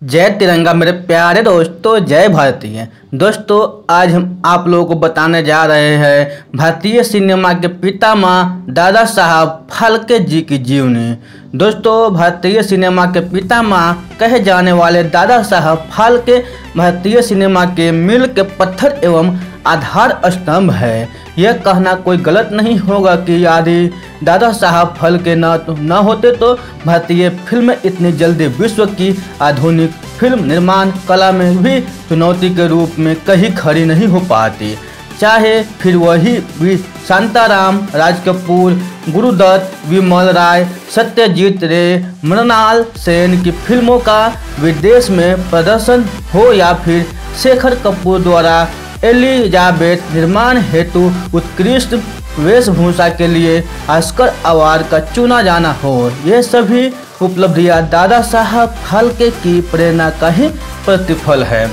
जय तिरंगा मेरे प्यारे दोस्तों, जय भारतीय दोस्तों। आज हम आप लोगों को बताने जा रहे हैं भारतीय सिनेमा के पितामह दादा साहब फाल्के जी की जीवनी। दोस्तों, भारतीय सिनेमा के पितामह कहे जाने वाले दादा साहब फाल्के भारतीय सिनेमा के मील के पत्थर एवं आधार स्तंभ है। यह कहना कोई गलत नहीं होगा कि यदि दादा साहब फाल्के न होते तो भारतीय फिल्म इतनी जल्दी विश्व की आधुनिक फिल्म निर्माण कला में भी चुनौती के रूप में कहीं खड़ी नहीं हो पाती। चाहे फिर वही वी शांताराम, राज कपूर, गुरुदत्त, विमल राय, सत्यजीत रे, मृणाल सेन की फिल्मों का विदेश में प्रदर्शन हो या फिर शेखर कपूर द्वारा एलिजाबेथ निर्माण हेतु उत्कृष्ट वेशभूषा के लिए ऑस्कर अवार्ड का चुना जाना हो, ये सभी उपलब्धियां दादा साहब फाल्के की प्रेरणा का ही प्रतिफल है।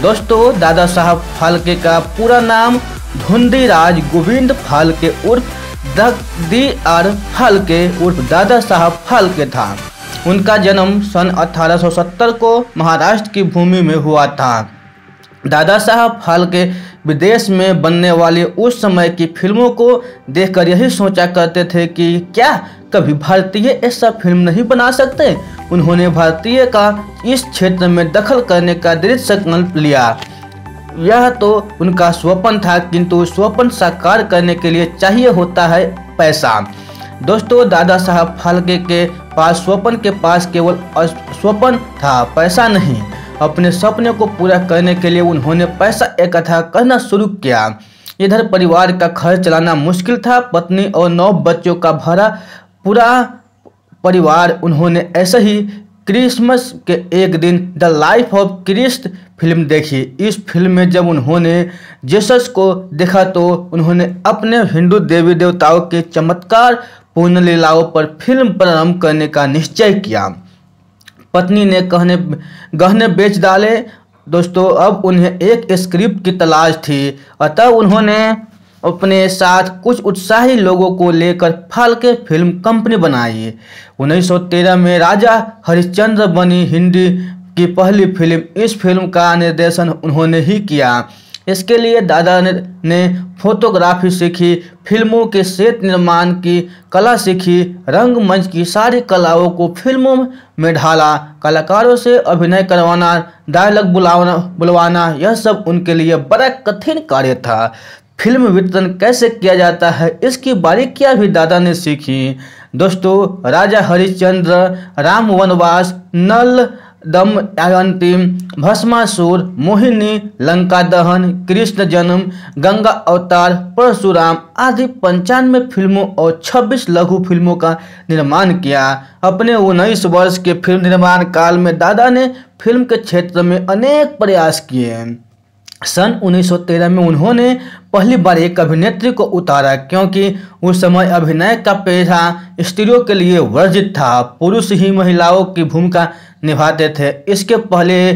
दोस्तों, दादा साहब फाल्के का पूरा नाम धुंधीराज गोविंद फाल्के उर्फ दी.आर. फाल्के उर्फ दादा साहब फाल्के था। उनका जन्म सन 1870 को महाराष्ट्र की भूमि में हुआ था। दादा साहब फाल्के विदेश में बनने वाली उस समय की फिल्मों को देखकर यही सोचा करते थे कि क्या कभी भारतीय ऐसा फिल्म नहीं बना सकते। उन्होंने भारतीय का इस क्षेत्र में दखल करने का दृढ़ संकल्प लिया। यह तो उनका स्वप्न था, किंतु स्वप्न साकार करने के लिए चाहिए होता है पैसा। दोस्तों, दादा साहब फाल्के के पास स्वप्न के पास केवल स्वप्न था, पैसा नहीं। अपने सपने को पूरा करने के लिए उन्होंने पैसा इकट्ठा करना शुरू किया। इधर परिवार का खर्च चलाना मुश्किल था। पत्नी और 9 बच्चों का भरा पूरा परिवार उन्होंने ऐसे ही क्रिसमस के एक दिन the life of Christ film देखी। इस फिल्म में जब उन्होंने जीसस को देखा तो उन्होंने अपने हिंदू देवी देवताओं के चमत्कार पूर्ण लीलाओं पर फिल्म प्रारंभ करने का निश्चय किया। पत्नी ने गहने बेच डाले। दोस्तों, अब उन्हें एक स्क्रिप्ट की तलाश थी, अतः उन्होंने अपने साथ कुछ उत्साही लोगों को लेकर फाल्के फिल्म कंपनी बनाई। 1913 में राजा हरिश्चंद्र बनी हिंदी की पहली फिल्म। इस फिल्म का निर्देशन उन्होंने ही किया। इसके लिए दादा ने फोटोग्राफी सीखी, फिल्मों के सेट निर्माण की कला सीखी, रंगमंच की सारी कलाओं को फिल्मों में ढाला। कलाकारों से अभिनय करवाना, डायलॉग बुलवाना, यह सब उनके लिए बड़ा कठिन कार्य था। फिल्म वितरण कैसे किया जाता है, इसकी बारीकियां भी दादा ने सीखी। दोस्तों, राजा हरिश्चंद्र, राम वनवास, नल दमयंती, भस्मासुर, मोहिनी, लंका दहन, कृष्ण जन्म, गंगा अवतार, परशुराम आदि 95 फिल्मों और 26 लघु फिल्मों का निर्माण किया। अपने 19 वर्ष के फिल्म निर्माण काल में दादा ने फिल्म के क्षेत्र में अनेक प्रयास किए। सन 1913 में उन्होंने पहली बार एक अभिनेत्री को उतारा, क्योंकि उस समय अभिनय का पेशा स्त्रियों के लिए वर्जित था। पुरुष ही महिलाओं की भूमिका निभाते थे। इसके पहले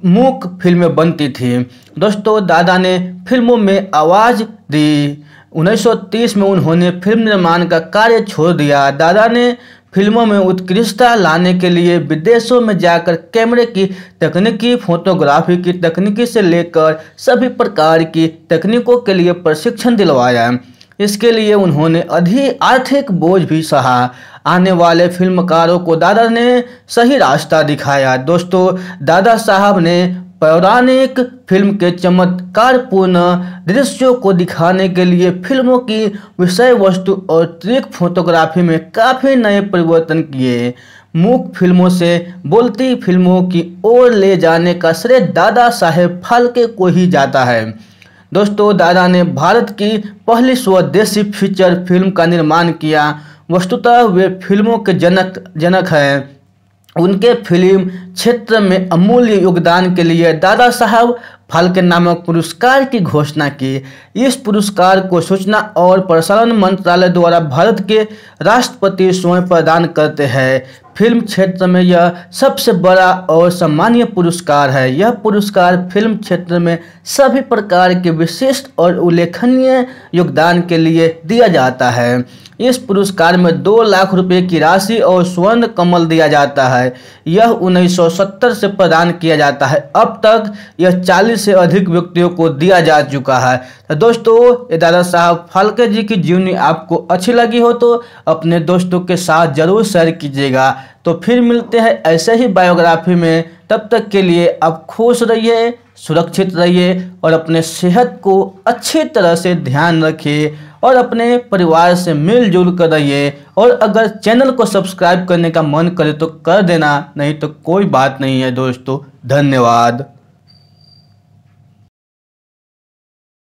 मूक फिल्में बनती थी। दोस्तों, दादा ने फिल्मों में आवाज़ दी। 1930 में उन्होंने फिल्म निर्माण का कार्य छोड़ दिया। दादा ने फिल्मों में उत्कृष्टता लाने के लिए विदेशों में जाकर कैमरे की तकनीकी, फोटोग्राफी की तकनीकी से लेकर सभी प्रकार की तकनीकों के लिए प्रशिक्षण दिलवाया। इसके लिए उन्होंने आर्थिक बोझ भी सहा। आने वाले फिल्मकारों को दादा ने सही रास्ता दिखाया। दोस्तों, दादा साहब ने पौराणिक फिल्म के चमत्कारपूर्ण दृश्यों को दिखाने के लिए फिल्मों की विषय वस्तु और ट्रिक फोटोग्राफी में काफ़ी नए परिवर्तन किए। मूक फिल्मों से बोलती फिल्मों की ओर ले जाने का श्रेय दादा साहेब फाल्के को ही जाता है। दोस्तों, दादा ने भारत की पहली स्वदेशी फीचर फिल्म का निर्माण किया। वस्तुतः वे फिल्मों के जनक हैं। उनके फिल्म क्षेत्र में अमूल्य योगदान के लिए दादा साहब फाल्के नामक पुरस्कार की घोषणा की। इस पुरस्कार को सूचना और प्रसारण मंत्रालय द्वारा भारत के राष्ट्रपति स्वयं प्रदान करते हैं। फिल्म क्षेत्र में यह सबसे बड़ा और सम्मानीय पुरस्कार है। यह पुरस्कार फिल्म क्षेत्र में सभी प्रकार के विशिष्ट और उल्लेखनीय योगदान के लिए दिया जाता है। इस पुरस्कार में 2 लाख रुपए की राशि और स्वर्ण कमल दिया जाता है। यह 1970 से प्रदान किया जाता है। अब तक यह 40 से अधिक व्यक्तियों को दिया जा चुका है। तो दोस्तों, ये दादा साहब फाल्के जी की जीवनी आपको अच्छी लगी हो तो अपने दोस्तों के साथ जरूर शेयर कीजिएगा। तो फिर मिलते हैं ऐसे ही बायोग्राफी में। तब तक के लिए आप खुश रहिए, सुरक्षित रहिए और अपने सेहत को अच्छी तरह से ध्यान रखिए और अपने परिवार से मिलजुल कर रहिए। और अगर चैनल को सब्सक्राइब करने का मन करे तो कर देना, नहीं तो कोई बात नहीं है दोस्तों। धन्यवाद।